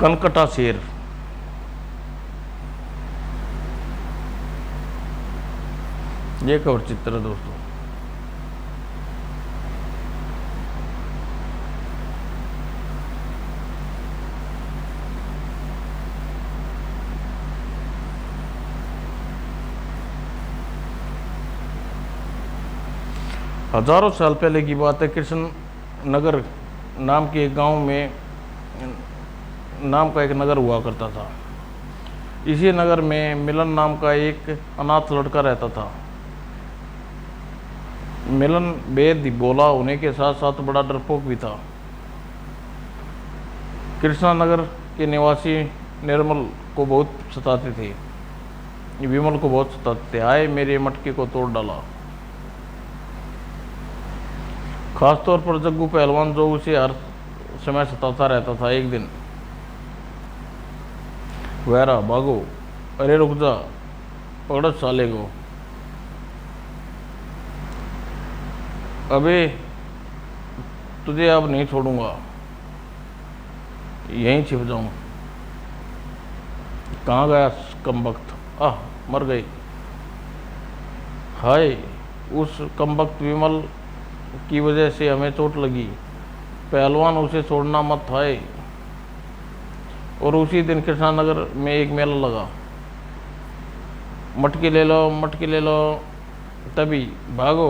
कनकटा शेर। ये एक और चित्र है दोस्तों। हजारों साल पहले की बात है। कृष्ण नगर नाम के एक गांव में नाम का एक नगर हुआ करता था। इसी नगर में मिलन नाम का एक अनाथ लड़का रहता था। मिलन वेद बोला होने के साथ साथ बड़ा डरपोक भी था। कृष्णा नगर के निवासी निर्मल को बहुत सताते थे, विमल को बहुत सताते थे। आए मेरे मटके को तोड़ डाला। खासतौर पर जग्गू पहलवान जो उसे हर समय सताता रहता था। एक दिन, वैरा भागो, अरे रुक जा, पकड़ साले को, अबे तुझे अब नहीं छोड़ूंगा, यहीं छिप जाऊं। कहाँ गया कमबख्त? मर गई। हाय, उस कमबख्त विमल की वजह से हमें चोट लगी। पहलवान उसे छोड़ना मत हाय। और उसी दिन कृष्णानगर में एक मेला लगा। मटके ले लो, मटके ले लो, तभी भागो।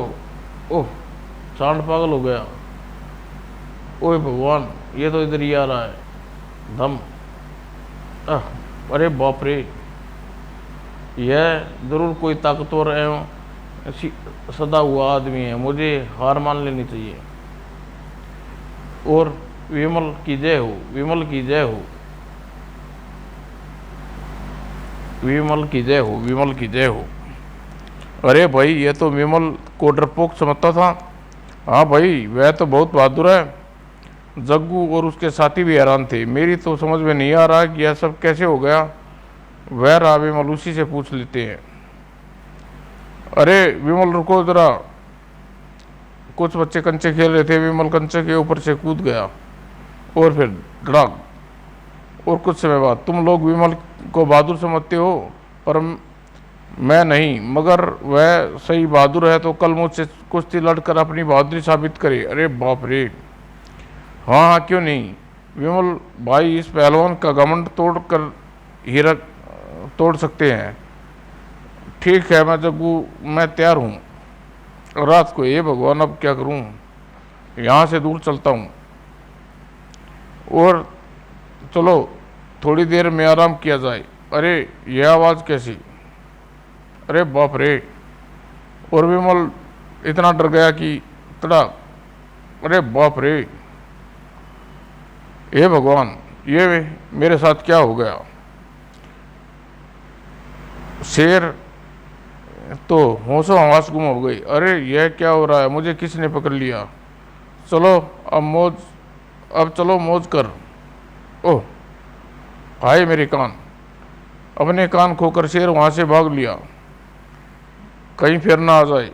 ओह, सांड पागल हो गया। ओए भगवान, ये तो इधर ही आ रहा है। धम। अरे बाप रे, यह जरूर कोई ताकतवर एवं सदा हुआ आदमी है। मुझे हार मान लेनी चाहिए। और विमल की जय हो, विमल की जय हो, विमल की जय हो, विमल की जय हो। अरे भाई, ये तो विमल को डरपोक समझता था। हाँ भाई, वह तो बहुत बहादुर है। जग्गू और उसके साथी भी हैरान थे। मेरी तो समझ में नहीं आ रहा कि यह सब कैसे हो गया। वह रहा विमल, उसी से पूछ लेते हैं। अरे विमल रुको जरा, कुछ बच्चे कंचे खेल रहे थे। विमल कंचे के ऊपर से कूद गया और फिर धड़ाक। और कुछ समय बाद, तुम लोग विमल को बहादुर समझते हो, पर मैं नहीं। मगर वह सही बहादुर है तो कल मुझसे कुश्ती लड़कर अपनी बहादुरी साबित करे। अरे बाप रे, हाँ हाँ, क्यों नहीं विमल भाई, इस पहलवान का घमंड तोड़ कर हीरा तोड़ सकते हैं। ठीक है, मैं जग्गू, मैं तैयार हूँ। रात को, ये भगवान अब क्या करूँ, यहाँ से दूर चलता हूँ। और चलो थोड़ी देर में आराम किया जाए। अरे यह आवाज़ कैसी? अरे बाप रे। और विमल इतना डर गया कि तड़ा। अरे बाप रे, हे भगवान, ये मेरे साथ क्या हो गया? शेर तो होशो हवास गुम हो गई। अरे यह क्या हो रहा है? मुझे किसने पकड़ लिया? चलो अब चलो मौज कर। ओह हाय मेरे कान। अपने कान खोकर शेर वहाँ से भाग लिया, कहीं फिर ना आ जाए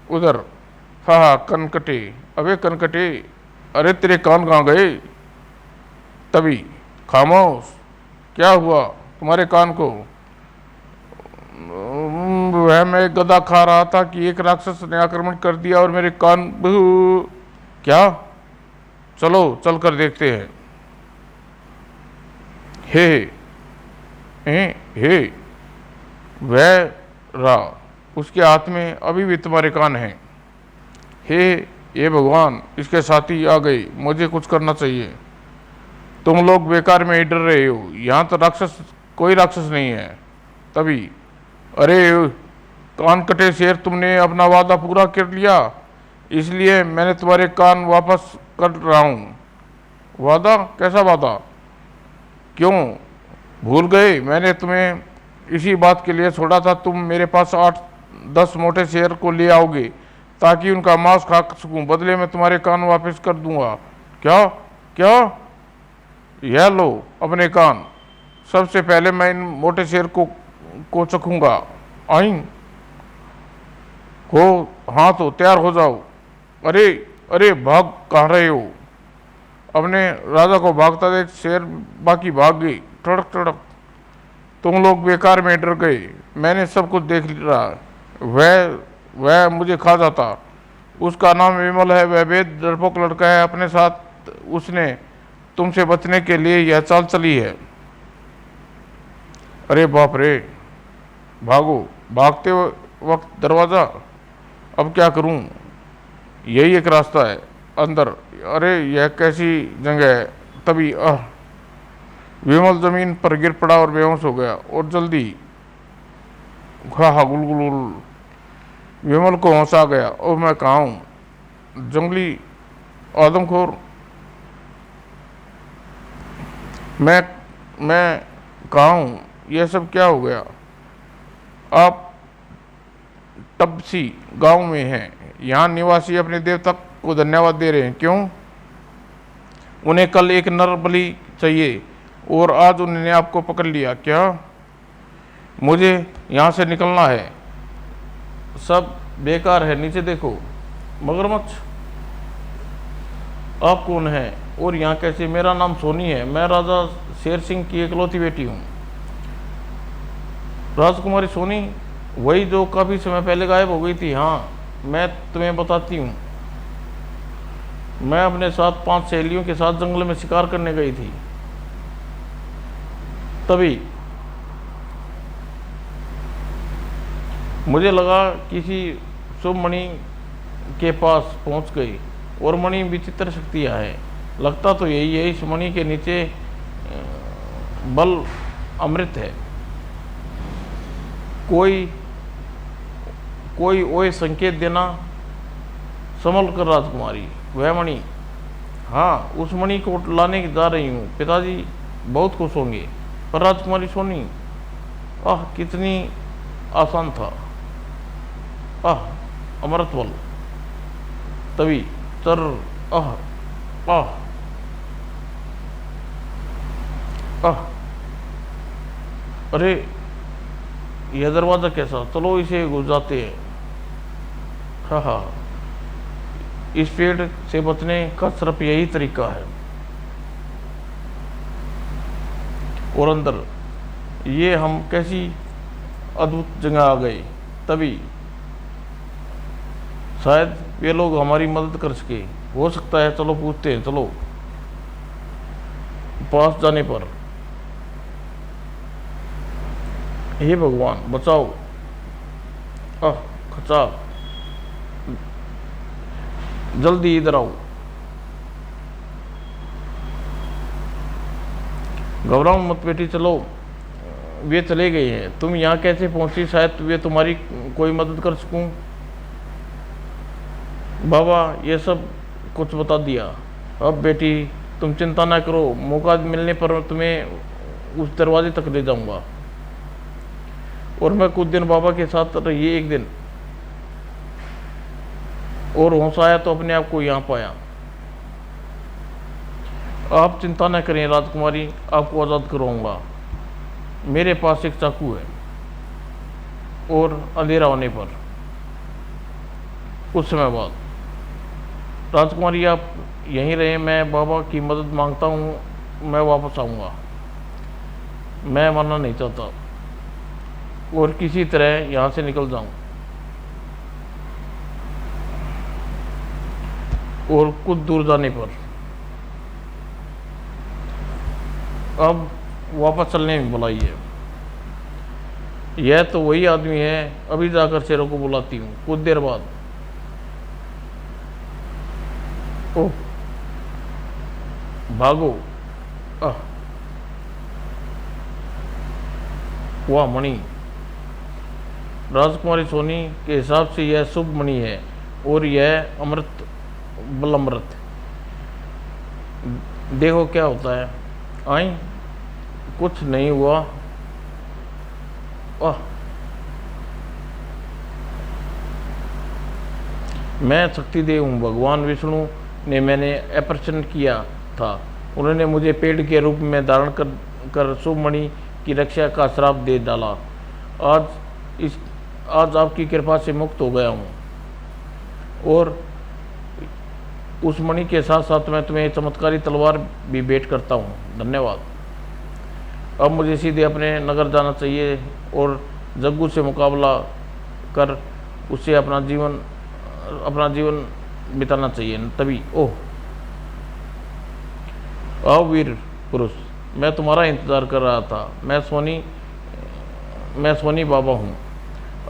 उधर। हाँ हाँ, कनकटे, अबे कनकटे, अरे तेरे कान कहाँ गए? तभी, खामोश, क्या हुआ तुम्हारे कान को? वह मैं गदा खा रहा था कि एक राक्षस ने आक्रमण कर दिया और मेरे कान। क्या? चलो चल कर देखते हैं। हे हे हे, वह रहा, उसके हाथ में अभी भी तुम्हारे कान हैं। हे ये भगवान, इसके साथी आ गए। मुझे कुछ करना चाहिए। तुम लोग बेकार में ही डर रहे हो, यहाँ तो कोई राक्षस नहीं है। तभी, अरे कान कटे शेर, तुमने अपना वादा पूरा कर लिया, इसलिए मैंने तुम्हारे कान वापस कर रहा हूँ। वादा? कैसा वादा? क्यों भूल गए? मैंने तुम्हें इसी बात के लिए छोड़ा था। तुम मेरे पास 8-10 मोटे शेर को ले आओगे ताकि उनका मांस खा सकूं। बदले में तुम्हारे कान वापस कर दूंगा। क्या क्या? यह लो अपने कान। सबसे पहले मैं इन मोटे शेर को चखूंगा। आई हो? हाँ तो तैयार हो जाओ। अरे अरे, भाग कहाँ रहे हो? अपने राजा को भागता देख शेर बाकी भाग गई। टड़क टड़क, तुम लोग बेकार में डर गए, मैंने सब कुछ देख लिया। वह मुझे खा जाता। उसका नाम विमल है, वह बेद डरपोक लड़का है, अपने साथ उसने तुमसे बचने के लिए यह चाल चली है। अरे बाप रे, भागो, भागते वक्त दरवाज़ा, अब क्या करूं, यही एक रास्ता है अंदर। अरे यह कैसी जगह है। तभी विमल जमीन पर गिर पड़ा और बेहोश हो गया। और जल्दी हा गुलगुल, विमल को होश आ गया। और मैं कहाँ हूँ, जंगली आदमखोर, मैं कहाँ हूँ, यह सब क्या हो गया। आप तपसी गांव में हैं, यहाँ निवासी अपने देवता को धन्यवाद दे रहे हैं, क्यों। उन्हें कल एक नर बलि चाहिए और आज उन्होंने आपको पकड़ लिया क्या। मुझे यहाँ से निकलना है, सब बेकार है। नीचे देखो, मगरमच्छ। आप कौन हैं और यहाँ कैसे। मेरा नाम सोनी है, मैं राजा शेर सिंह की इकलौती बेटी हूँ। राजकुमारी सोनी, वही जो काफ़ी समय पहले गायब हो गई थी। हाँ, मैं तुम्हें बताती हूँ, मैं अपने साथ 5 सहेलियों के साथ जंगल में शिकार करने गई थी। तभी मुझे लगा किसी शुभ मणि के पास पहुंच गई, और मणि विचित्र शक्तियाँ है। लगता तो यही है, इस मणि के नीचे बल अमृत है। कोई ओए संकेत देना। संभल कर राजकुमारी, वह मणि। हाँ, उस मणि को लाने जा रही हूँ, पिताजी बहुत खुश होंगे। पर राजकुमारी सोनी, कितनी आसान था। अमृत बल। तभी चर आह आह आह अरे यह दरवाज़ा कैसा, चलो इसे घुस जाते हैं। हाँ, इस पेड़ से बचने का सिर्फ यही तरीका है। और अंदर ये हम कैसी अद्भुत जगह आ गए। तभी शायद वे लोग हमारी मदद कर सके, हो सकता है। चलो पूछते हैं। चलो, पास जाने पर, हे भगवान बचाओ। खचा, जल्दी इधर आओ। घबराओ मत बेटी, चलो। वे चले गए हैं, तुम यहाँ कैसे पहुंची। शायद वे तुम्हारी कोई मदद कर सकूं। बाबा ये सब कुछ बता दिया। अब बेटी तुम चिंता ना करो, मौका मिलने पर तुम्हें उस दरवाजे तक ले जाऊंगा। और मैं कुछ दिन बाबा के साथ रही, एक दिन और होश आया तो अपने आप को यहाँ पाया। आप चिंता न करें राजकुमारी, आपको आज़ाद करवाऊंगा। मेरे पास एक चाकू है, और अंधेरा होने पर कुछ समय बाद, राजकुमारी आप यहीं रहें, मैं बाबा की मदद मांगता हूँ, मैं वापस आऊँगा। मैं मरना नहीं चाहता और किसी तरह यहाँ से निकल जाऊँ। और कुछ दूर जाने पर अब वापस चलने में बुलाई है। यह तो वही आदमी है, अभी जाकर शेरों को बुलाती हूँ। कुछ देर बाद, ओह भागो। वाह मणि, राजकुमारी सोनी के हिसाब से यह शुभ मणि है, और यह अमृत बल अमृत। देखो क्या होता है। आई, कुछ नहीं हुआ। मैं शक्तिदेव हूँ, भगवान विष्णु ने मैंने अपहरण किया था। उन्होंने मुझे पेड़ के रूप में धारण कर शुभ मणि की रक्षा का श्राप दे डाला। आज आपकी कृपा से मुक्त हो गया हूँ, और उस मणि के साथ साथ मैं तुम्हें चमत्कारी तलवार भी भेंट करता हूँ। धन्यवाद। अब मुझे सीधे अपने नगर जाना चाहिए और जग्गू से मुकाबला कर उससे अपना जीवन बिताना चाहिए। तभी ओह, आओ वीर पुरुष, मैं तुम्हारा इंतज़ार कर रहा था। मैं सोनी बाबा हूँ।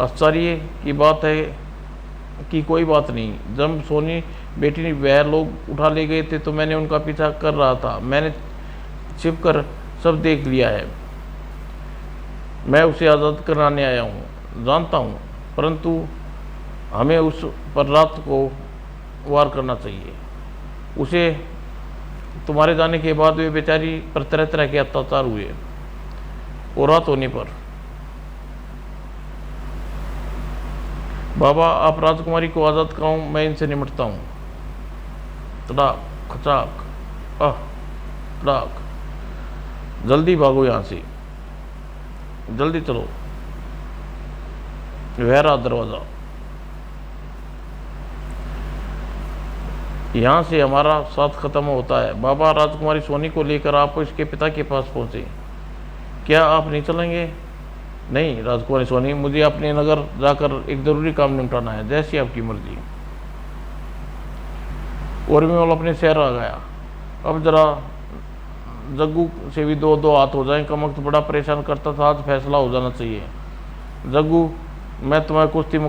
आश्चर्य की बात है कि कोई बात नहीं, जब सोनी बेटी वह लोग उठा ले गए थे तो मैंने उनका पीछा कर रहा था। मैंने छिप कर सब देख लिया है। मैं उसे आज़ाद कराने आया हूँ, जानता हूँ, परंतु हमें उस पर रात को वार करना चाहिए। उसे तुम्हारे जाने के बाद वे बेचारी पर तरह तरह के अत्याचार हुए और रात होने पर बाबा आप राजकुमारी को आज़ाद कराऊं, मैं इनसे निपटता हूँ। तड़ाक खचाक तड़ाक, जल्दी भागो यहाँ से, जल्दी चलो। वह रहा दरवाज़ा। यहाँ से हमारा साथ खत्म होता है। बाबा राजकुमारी सोनी को लेकर आप इसके पिता के पास पहुँचे। क्या आप नहीं चलेंगे? नहीं राजकुमारी सोनी, मुझे अपने नगर जाकर एक ज़रूरी काम निपटाना है। जैसी आपकी मर्जी। और विमल अपने शहर आ गया। अब जरा जग्गू से भी दो दो हाथ हो जाएं। कम वक्त बड़ा परेशान करता था, आज फैसला हो जाना चाहिए। जग्गू, मैं तुम्हें कुश्ती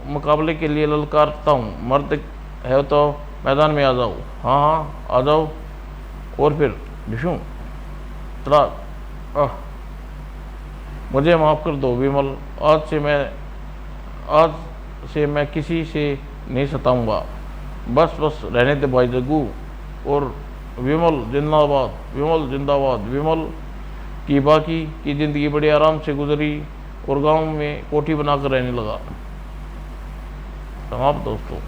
मुकाबले के लिए ललकारता हूँ। मर्द है तो मैदान में आ जाओ। हाँ हाँ आ जाओ। और फिर डिशूँ तड़ा मुझे माफ़ कर दो विमल, आज से मैं किसी से नहीं सताऊंगा। बस रहने दे भाई जग्गू। और विमल जिंदाबाद, विमल जिंदाबाद। विमल की बाकी की ज़िंदगी बड़े आराम से गुजरी और गांव में कोठी बनाकर रहने लगा। समाप्त दोस्तों।